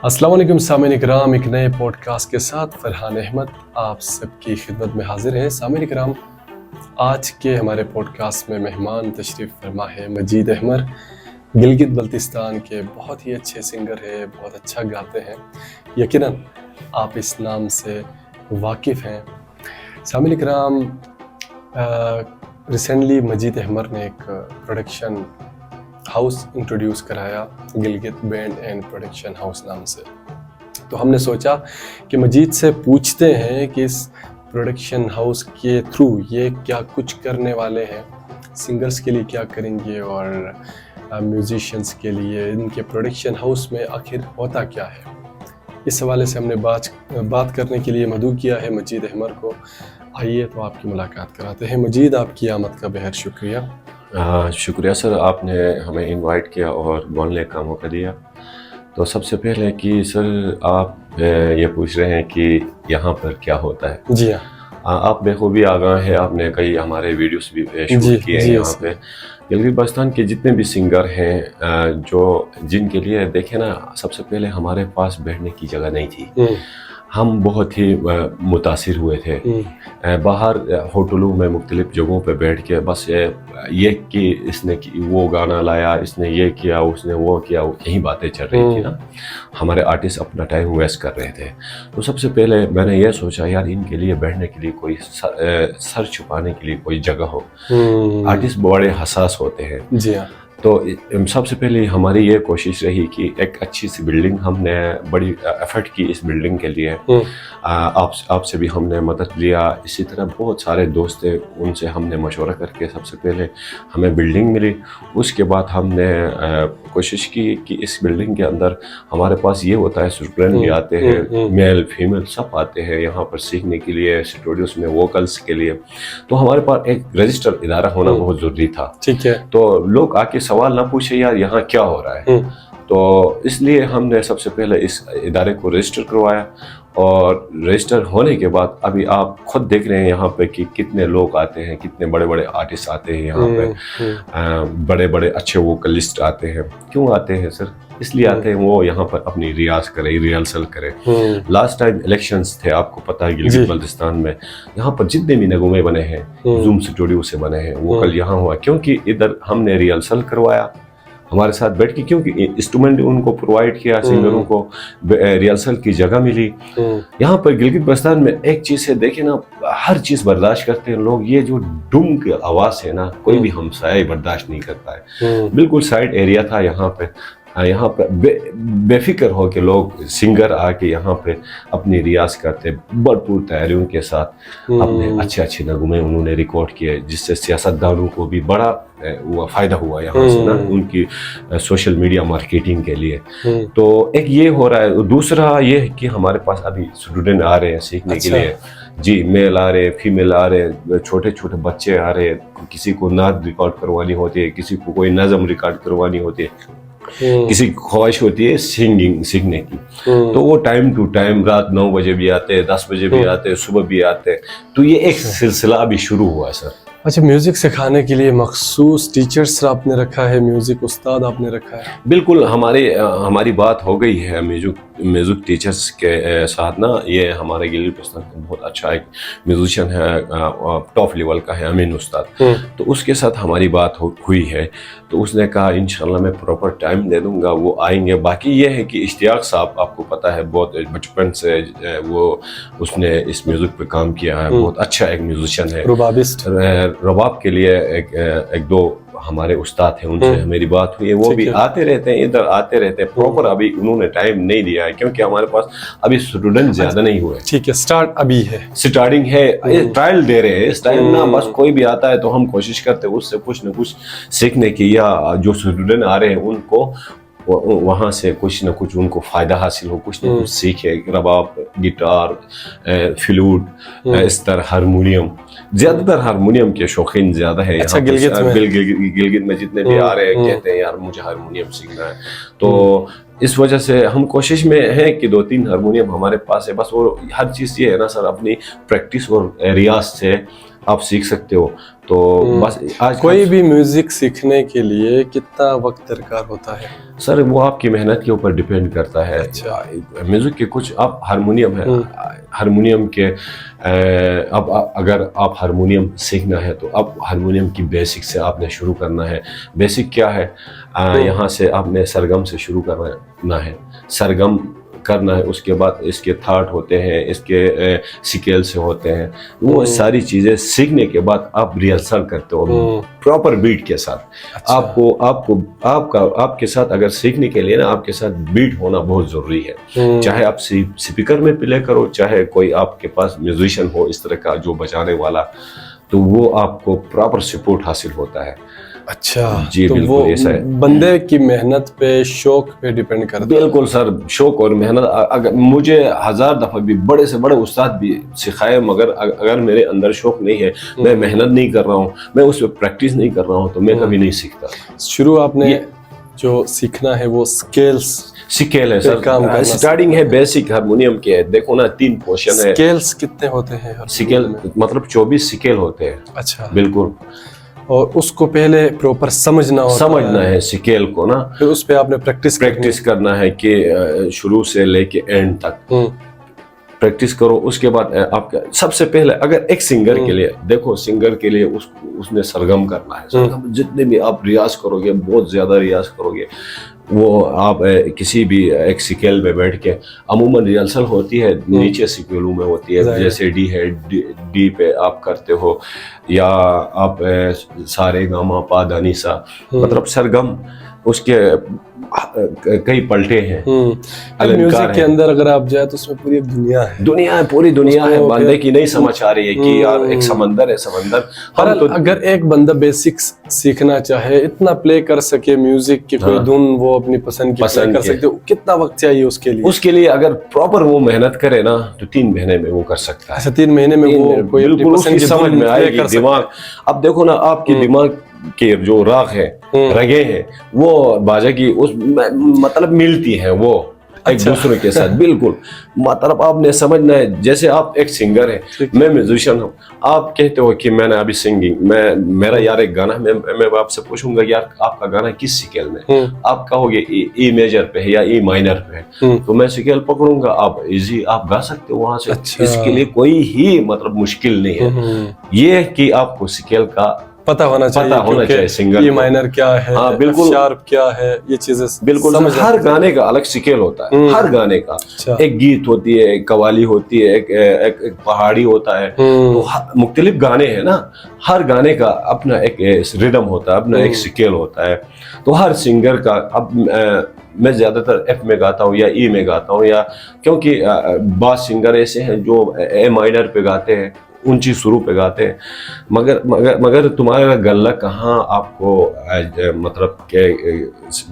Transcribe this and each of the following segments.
अस्सलाम वालेकुम सामीन इकराम, एक नए पॉडकास्ट के साथ फरहान अहमद आप सबकी खिदमत में हाजिर है। सामीन इकराम, आज के हमारे पॉडकास्ट में मेहमान तशरीफ़ फरमा है मजीद अहमद। गिलगित बल्तिस्तान के बहुत ही अच्छे सिंगर है, बहुत अच्छा गाते हैं। यकीनन आप इस नाम से वाकिफ़ हैं। सामीन इकराम, रिसेंटली मजीद अहमद ने एक प्रोडक्शन हाउस इंट्रोड्यूस कराया, Gilgit band and production house नाम से। तो हमने सोचा कि मजीद से पूछते हैं कि इस प्रोडक्शन हाउस के थ्रू ये क्या कुछ करने वाले हैं, सिंगर्स के लिए क्या करेंगे और म्यूजिशियंस के लिए इनके प्रोडक्शन हाउस में आखिर होता क्या है। इस हवाले से हमने बात करने के लिए मदऊ किया है मजीद अहमद को। आइए तो आपकी मुलाकात कराते हैं। मजीद, आपकी आमद का बेहद शुक्रिया। शुक्रिया सर, आपने हमें इनवाइट किया और बोलने का मौका दिया। तो सबसे पहले कि सर आप ये पूछ रहे हैं कि यहाँ पर क्या होता है। जी हाँ, आप बेखूबी आगाह हैं, आपने कई हमारे वीडियोस भी शूट किए हैं यहाँ पे। गिलगित बल्तिस्तान के जितने भी सिंगर हैं जो जिनके लिए देखे ना, सबसे पहले हमारे पास बैठने की जगह नहीं थी। हम बहुत ही मुतासिर हुए थे। बाहर होटलों में मुख्तलिफ जगहों पे बैठ के बस ये कि इसने वो गाना लाया, इसने ये किया, उसने वो किया, यही बातें चल रही थी ना। हमारे आर्टिस्ट अपना टाइम वेस्ट कर रहे थे। तो सबसे पहले मैंने ये सोचा, यार इनके लिए बैठने के लिए कोई सर छुपाने के लिए कोई जगह हो। आर्टिस्ट बड़े हसास होते हैं। जी हाँ। तो सबसे पहले हमारी ये कोशिश रही कि एक अच्छी सी बिल्डिंग, हमने बड़ी एफर्ट की इस बिल्डिंग के लिए। आपसे भी हमने मदद लिया, इसी तरह बहुत सारे दोस्त थे, उनसे हमने मशवरा करके सबसे पहले हमें बिल्डिंग मिली। उसके बाद हमने कोशिश की कि इस बिल्डिंग के अंदर हमारे पास ये होता है, स्टूडेंट भी आते हैं, मेल फीमेल सब आते हैं यहाँ पर सीखने के लिए, स्टूडियोज में वोकल्स के लिए। तो हमारे पास एक रजिस्टर इदारा होना बहुत ज़रूरी था। ठीक है। तो लोग आके सवाल ना पूछे, यार यहाँ क्या हो रहा है। तो इसलिए हमने सबसे पहले इस इदारे को रजिस्टर करवाया, और रजिस्टर होने के बाद अभी आप खुद देख रहे हैं यहाँ पे कि कितने लोग आते हैं, कितने बड़े बड़े आर्टिस्ट आते हैं यहाँ पे। बड़े बड़े अच्छे वोकलिस्ट आते हैं। क्यों आते हैं सर? इसलिए आते हैं वो यहाँ पर अपनी रियाज करें, रिहर्सल करें। लास्ट टाइम इलेक्शंस थे, आपको पता है गिलगित बल्तिस्तान में यहाँ पर जितने भी नगमे बने हैं जूम स्टूडियो से बने हैं, वो कल यहाँ हुआ क्योंकि इधर हमने रिहर्सल करवाया हमारे साथ बैठ के, क्योंकि इंस्ट्रूमेंट उनको प्रोवाइड किया, सिंगरों को रिहर्सल की जगह मिली। यहाँ पर गिलगित बल्तिस्तान में एक चीज़ है, देखे ना, हर चीज़ बर्दाश्त करते हैं लोग। ये जो डूम की आवाज़ है ना, कोई भी हमसाया बर्दाश्त नहीं करता है। बिल्कुल साइड एरिया था यहाँ पे। यहाँ पर बेफिक्र हो के लोग सिंगर आके यहाँ पे अपनी रियाज करते, भरपूर तैयारियों के साथ अपने अच्छे अच्छे नगमे उन्होंने रिकॉर्ड किए, जिससे सियासतदानों को भी बड़ा वो फ़ायदा हुआ यहाँ से ना, उनकी सोशल मीडिया मार्केटिंग के लिए। तो एक ये हो रहा है। दूसरा ये है कि हमारे पास अभी स्टूडेंट आ रहे हैं सीखने के लिए। जी, मेल आ रहे हैं, फीमेल आ रहे हैं, छोटे छोटे बच्चे आ रहे हैं। किसी को नात रिकॉर्ड करवानी होती है, किसी को कोई नज़म रिकॉर्ड करवानी होती है, किसी की ख्वाहिश होती है सिंगिंग सीखने की। तो वो टाइम टू टाइम रात 9 बजे भी आते हैं, 10 बजे भी आते हैं, सुबह भी आते हैं। तो ये एक सिलसिला अभी शुरू हुआ है सर। अच्छा, म्यूजिक सिखाने के लिए मखसूस टीचर्स आपने रखा है, म्यूजिक उस्ताद आपने रखा है? बिल्कुल, हमारी बात हो गई है म्यूजिक टीचर्स के साथ ना। ये हमारे गिलगित बल्तिस्तान का बहुत अच्छा एक म्यूजिशियन है, टॉप लेवल का है, अमीन उस्ताद। तो उसके साथ हमारी बात हुई है। तो उसने कहा इंशाल्लाह मैं प्रॉपर टाइम दे दूंगा, वो आएंगे। बाकी ये है कि इश्तियाक साहब, आपको पता है, बहुत बचपन से वो उसने इस म्यूजिक पे काम किया है, बहुत अच्छा एक म्यूजिशियन है, रुबाबिस्ट। रबाब के लिए एक दो हमारे उस्ताद हैं, उनसे मेरी बात हुई है। वो भी आते रहते हैं, इधर आते रहते हैं। प्रॉपर अभी उन्होंने टाइम नहीं दिया है क्योंकि हमारे पास अभी स्टूडेंट ज्यादा नहीं हुए। ठीक है, स्टार्टिंग है, ट्रायल दे रहे हैं। इस टाइम ना बस कोई भी आता है तो हम कोशिश करते हैं उससे कुछ न कुछ सीखने की, या जो स्टूडेंट आ रहे हैं उनको वहाँ से कुछ न कुछ उनको फ़ायदा हासिल हो, कुछ न कुछ सीखे। रबाब, गिटार, फ्लूट, इस तरह हारमोनियम, ज़्यादातर हारमोनियम के शौकीन ज़्यादा है। अच्छा, गिलगित में जितने भी आ रहे हैं कहते हैं यार मुझे हारमोनियम सीखना है। तो इस वजह से हम कोशिश में हैं कि 2-3 हारमोनियम हमारे पास है। बस वो हर चीज़ ये है ना सर, अपनी प्रैक्टिस और रियाज से आप सीख सकते हो। तो बस आज कोई भी म्यूजिक सीखने के लिए कितना वक्त दरकार होता है? सर वो आपकी मेहनत के ऊपर डिपेंड करता है। अच्छा। म्यूजिक के कुछ आप हारमोनियम है, हारमोनियम के अब अगर आप हारमोनियम सीखना है तो अब हारमोनियम की बेसिक से आपने शुरू करना है। बेसिक क्या है, यहाँ से आपने सरगम से शुरू करना है, सरगम करना है, उसके बाद इसके थाट होते हैं, इसके स्केल से होते हैं, वो सारी चीजें सीखने के बाद आप रिहर्सल करते हो प्रॉपर बीट के साथ। अच्छा। आपके साथ अगर सीखने के लिए ना आपके साथ बीट होना बहुत जरूरी है। चाहे आप स्पीकर में प्ले करो, चाहे कोई आपके पास म्यूजिशियन हो इस तरह का जो बजाने वाला, तो वो आपको प्रॉपर सपोर्ट हासिल होता है। अच्छा जी तो बिल्कुल, ऐसा है। बंदे की मेहनत पे, शौक पे डिपेंड करता है। बिल्कुल सर, शौक और मेहनत। अगर मुझे 1000 दफा भी बड़े से बड़े उस्ताद भी सिखाए, मगर अगर मेरे अंदर शौक नहीं है, मैं मेहनत नहीं कर रहा हूँ, मैं उस पर प्रैक्टिस नहीं कर रहा हूँ, तो मैं कभी नहीं सीखता। शुरू आपने जो सीखना है वो स्केल है सर, स्टार्टिंग है बेसिक हारमोनियम के है। देखो ना 3 पोर्शन है। स्केल्स कितने होते हैं? स्केल मतलब 24 स्केल होते हैं। अच्छा। बिल्कुल। और उसको पहले प्रॉपर समझना है स्केल को ना, फिर उस पे आपने प्रैक्टिस करना है कि शुरू से लेके एंड तक प्रैक्टिस करो। उसके बाद आपका सबसे पहले अगर एक सिंगर के लिए देखो, सिंगर के लिए उसने सरगम करना है। सरगम जितने भी आप रियाज करोगे, बहुत ज्यादा रियाज करोगे, वो आप किसी भी एक स्केल में बैठ के, अमूमन रिहर्सल होती है नीचे स्केलों में होती है, जैसे डी है, डी पे आप करते हो, या आप सारे गामा पा धा नी सा, मतलब सरगम उसके कई पलटे हैं। म्यूजिक के अंदर अगर आप जाए तो उसमें पूरी पूरी दुनिया है। बंदे की नहीं समझ आ रही है कि यार एक समंदर है, समंदर। तो अगर एक बंदा बेसिक्स सीखना चाहे, इतना प्ले कर सके म्यूजिक की कोई धुन वो अपनी पसंद की प्ले कर सकते, कितना वक्त चाहिए उसके लिए? उसके लिए अगर प्रॉपर वो मेहनत करे ना तो 3 महीने में वो कर सकता है। अच्छा, 3 महीने में वो कोई अपनी पसंद की समझ में आएगी। दिमाग, अब देखो ना आपके दिमाग के जो राग है, रगे हैं, वो बाजा की उस मतलब मिलती हैं वो एक दूसरे के साथ। बिल्कुल, मतलब आपने समझना है। जैसे आप एक सिंगर है, मैं म्यूजिशियन हूँ, आप कहते हो कि मैंने अभी सिंगिंग मेरा यार एक गाना, मैं आपसे पूछूंगा यार आपका गाना किस स्केल में, आप कहोगे ई मेजर पे है या ई माइनर पे है, तो मैं स्केल पकड़ूंगा, आप इजी आप गा सकते हो वहां से। अच्छा। इसके लिए कोई ही मतलब मुश्किल नहीं है, ये कि आपको स्केल का पता होना चाहिए सिंगर, ई माइनर क्या है, बिल्कुल, शार्प क्या है, ये चीजें बिल्कुल। हर गाने का अलग स्केल होता है, हर गाने का। अच्छा। एक गीत होती है, एक कवाली होती है, एक पहाड़ी होता है, तो मुख्तलिफ गाने हैं ना, हर गाने का अपना एक रिदम होता है, अपना एक स्केल होता है। तो हर सिंगर का, अब मैं ज्यादातर एफ में गाता हूँ या ई में गाता हूँ, या क्योंकि बास सिंगर ऐसे हैं जो ए माइनर पे गाते हैं, ऊंची सुरू पे गाते हैं, मगर तुम्हारा गला कहाँ आपको मतलब के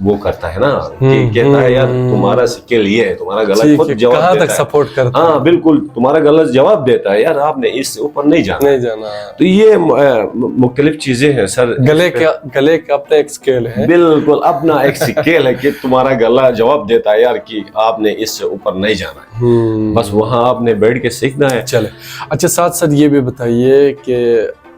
वो करता है ना, कहता है यार तुम्हारा स्केल ये है, तुम्हारा गला खुद जवाब देता है, सपोर्ट करता है। हाँ बिल्कुल, तुम्हारा गला जवाब देता है यार आपने इससे ऊपर नहीं जाना। तो ये मुख्तलिफ चीजें हैं सर। गले का अपना एक स्केल है, बिल्कुल अपना एक स्केल है कि तुम्हारा गला जवाब देता है यार कि आपने इससे ऊपर नहीं जाना है। बस वहाँ आपने बैठ के सीखना है। चले, अच्छा, साथ साथ ये भी बताइए कि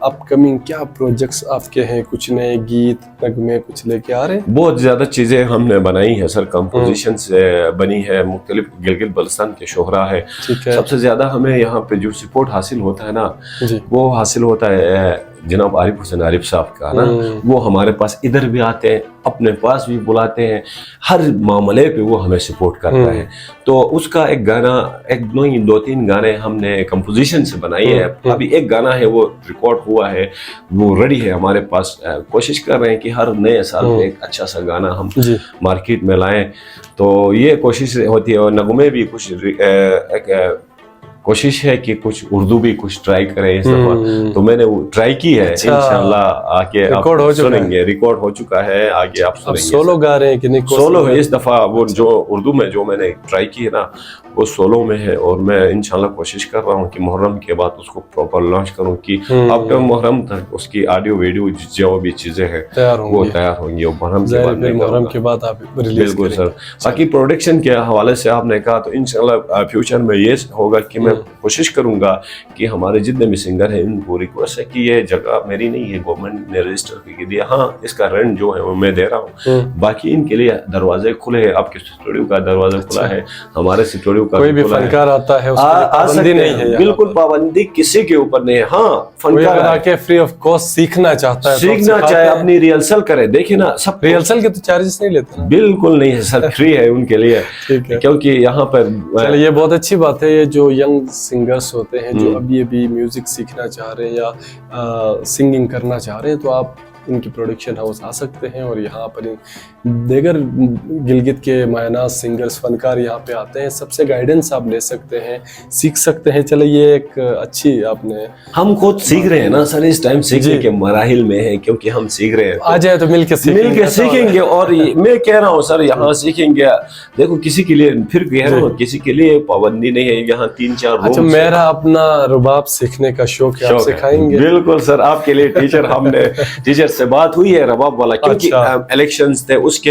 अपकमिंग क्या प्रोजेक्ट्स आपके हैं? कुछ नए गीत नगमे कुछ लेके आ रहे हैं? बहुत ज्यादा चीजें हमने बनाई है सर, कंपोजिशन से बनी है, मुख्तलिफ गिलगित बल्तिस्तान के शोहरा है। सबसे ज्यादा हमें यहाँ पे जो सपोर्ट हासिल होता है ना, वो हासिल होता है जनाब आरिफ हुसैन आरिफ साहब का ना। वो हमारे पास इधर भी आते हैं, अपने पास भी बुलाते हैं, हर मामले पे वो हमें सपोर्ट करता है। तो उसका एक गाना, एक नहीं 2-3 गाने हमने कंपोजिशन से बनाई है। अभी एक गाना है वो रिकॉर्ड हुआ है, वो रेडी है हमारे पास। कोशिश कर रहे हैं कि हर नए साल में एक अच्छा सा गाना हम मार्केट में लाएं, तो ये कोशिश होती है। और नगमे भी कुछ एक कोशिश है कि कुछ उर्दू भी कुछ ट्राई करें इस दफा, तो मैंने वो ट्राई की है। इंशाल्लाह आगे आप सुनेंगे, रिकॉर्ड हो चुका है, आगे आप सुनेंगे। सोलो गा रहे हैं कि नहीं? सोलो है इस दफा। वो जो उर्दू में जो मैंने ट्राई की है ना, वो सोलो में है। और मैं इंशाल्लाह कोशिश कर रहा हूँ कि मुहर्रम के बाद उसको प्रॉपर लॉन्च करूँ, कि आफ्टर मुहर्रम तक उसकी ऑडियो वीडियो जो भी चीजें हैं वो तैयार होंगी। और मुहर्रम के बाद आप बिल्कुल सर। बाकी प्रोडक्शन के हवाले से आपने कहा, तो इंशाल्लाह फ्यूचर में ये होगा कि मैं मैं कोशिश करूंगा कि हमारे जितने भी सिंगर हैं इनको रिक्वेस्ट है कि ये जगह मेरी नहीं है, गवर्नमेंट ने रजिस्टर करके दिया, हाँ इसका रेंट जो है वो मैं दे रहा हूँ, बाकी इनके लिए दरवाजे खुले हैं, आपके स्टूडियो का दरवाजा खुला है, हमारे स्टूडियो का कोई भी फनकार आता है पाबंदी नहीं है, बिल्कुल पाबंदी किसी के ऊपर नहीं है। हाँ फनकार आके फ्री ऑफ कॉस्ट सीखना चाहता है, सीखना चाहे अपनी रिहर्सल करे, देखिए ना सब रिहर्सल के तो चार्जेस नहीं लेते ना? बिल्कुल नहीं है सर, फ्री है उनके लिए। ठीक है, क्योंकि यहाँ पर चलिए ये बहुत अच्छी बात है। ये जो यंग सिंगर्स होते हैं जो अभी अभी म्यूजिक सीखना चाह रहे हैं या सिंगिंग करना चाह रहे हैं, तो आप इनकी प्रोडक्शन हाउस आ सकते हैं और यहाँ पर देगर गिलगित के मायना सिंगर्स फनकार यहाँ पे आते हैं, सबसे गाइडेंस आप ले सकते हैं, सीख सकते हैं। चले ये एक अच्छी आपने, हम खुद सीख रहे हैं ना सर, इस टाइम सीखने के मराहिल में है, क्योंकि हम सीख रहे हैं। आ जाए तो मिलके सीखेंगे और मैं कह रहा हूँ सर यहाँ सीखेंगे। देखो किसी के लिए, फिर कह रहा हूँ किसी के लिए पाबंदी नहीं है, यहाँ 3-4 अच्छा मेरा अपना रुबाब सीखने का शौक है, आप सिखाएंगे? बिल्कुल सर, आपके लिए टीचर, हमने टीचर से बात हुई है रबाब वाला, क्योंकि इलेक्शंस थे उससे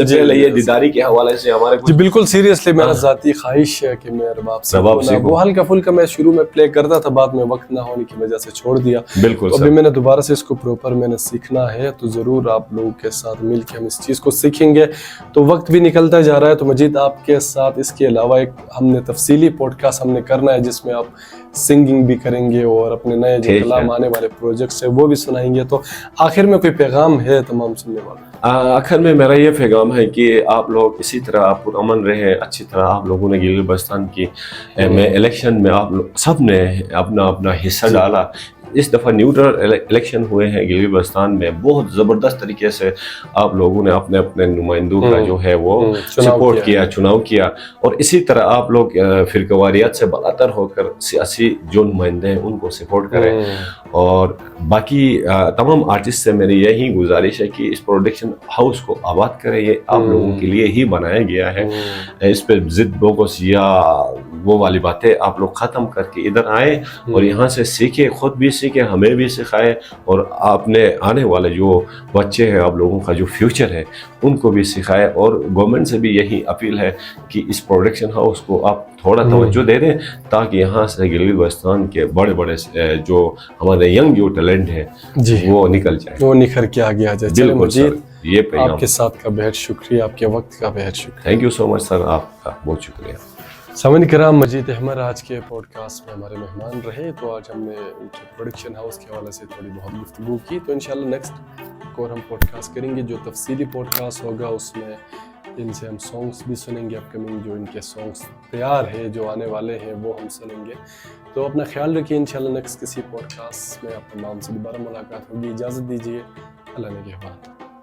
पहले ये दीदारी के हवाले से हमारे जी बिल्कुल सीरियसली मेरा जाती ख्वाहिश है कि मैं रबाब सीखूं। वो हल्का फुल्का मैं शुरू में प्ले करता था, बाद में वक्त ना होने की वजह से छोड़ दिया। बिल्कुल तो अभी मैंने दोबारा से इसको प्रॉपर मैंने सीखना है, तो जरूर आप लोगों के साथ मिलकर हम इस चीज को सीखेंगे। तो वक्त भी निकलता जा रहा है, तो मजीद आपके साथ इसके अलावा एक हमने तफसीली पॉडकास्ट हमने करना है जिसमें आप सिंगिंग भी करेंगे और अपने नए जो कलाम आने वाले प्रोजेक्ट्स है वो भी सुनाएंगे। तो आखिर में कोई पैगाम है तमाम सुनने वालों? आखिर में मेरा ये पैगाम है कि आप लोग इसी तरह पुरअमन रहे, अच्छी तरह आप लोगों ने गिलगित बल्तिस्तान की में इलेक्शन में आप लोग सब ने अपना अपना हिस्सा डाला। इस दफ़ा न्यूट्रल इलेक्शन हुए हैं गिलगित बल्तिस्तान में, बहुत ज़बरदस्त तरीके से आप लोगों ने अपने अपने नुमाइंदों का जो है वो सपोर्ट किया, चुनाव किया। और इसी तरह आप लोग फिरकवारियत से बालातर होकर सियासी जो नुमाइंदे हैं उनको सपोर्ट करें। और बाकी तमाम आर्टिस्ट से मेरी यही गुजारिश है कि इस प्रोडक्शन हाउस को आबाद करें, ये आप लोगों के लिए ही बनाया गया है। इस पर जिद बोगस या वो वाली बातें आप लोग ख़त्म करके इधर आए और यहाँ से सीखे, खुद भी सीखे, हमें भी सिखाए और अपने आने वाले जो बच्चे हैं, आप लोगों का जो फ्यूचर है उनको भी सिखाए। और गवर्नमेंट से भी यही अपील है कि इस प्रोडक्शन हाउस को आप थोड़ा तवज्जो दे दें, ताकि यहाँ से गिलगित बल्तिस्तान के बड़े बड़े जो हमारे यंग जो टैलेंट है वो निकल जाए, वो निखर के आगे आ जाए। बिल्कुल सर, ये आपके साथ का बेहद शुक्रिया, आपके वक्त का बेहद शुक्रिया। Thank you so much sir, आपका बहुत शुक्रिया। सामईन किराम, मजीद अहमद आज के पॉडकास्ट में हमारे मेहमान रहे। तो आज हमने उनके प्रोडक्शन हाउस के हवाले से थोड़ी बहुत गुफ्तगू की, तो इंशाल्लाह नेक्स्ट और हम पॉडकास्ट करेंगे जो तफसीली पॉडकास्ट होगा, उसमें इनसे हम सॉन्ग्स भी सुनेंगे, अपकमिंग जो इनके सॉन्ग्स तैयार है जो आने वाले हैं वो हम सुनेंगे। तो अपना ख्याल रखिए, इंशाल्लाह नेक्स्ट किसी पॉडकास्ट में आप तमाम से दोबारा मुलाकात होगी। इजाज़त दीजिए, अल्लाह ने के बाद।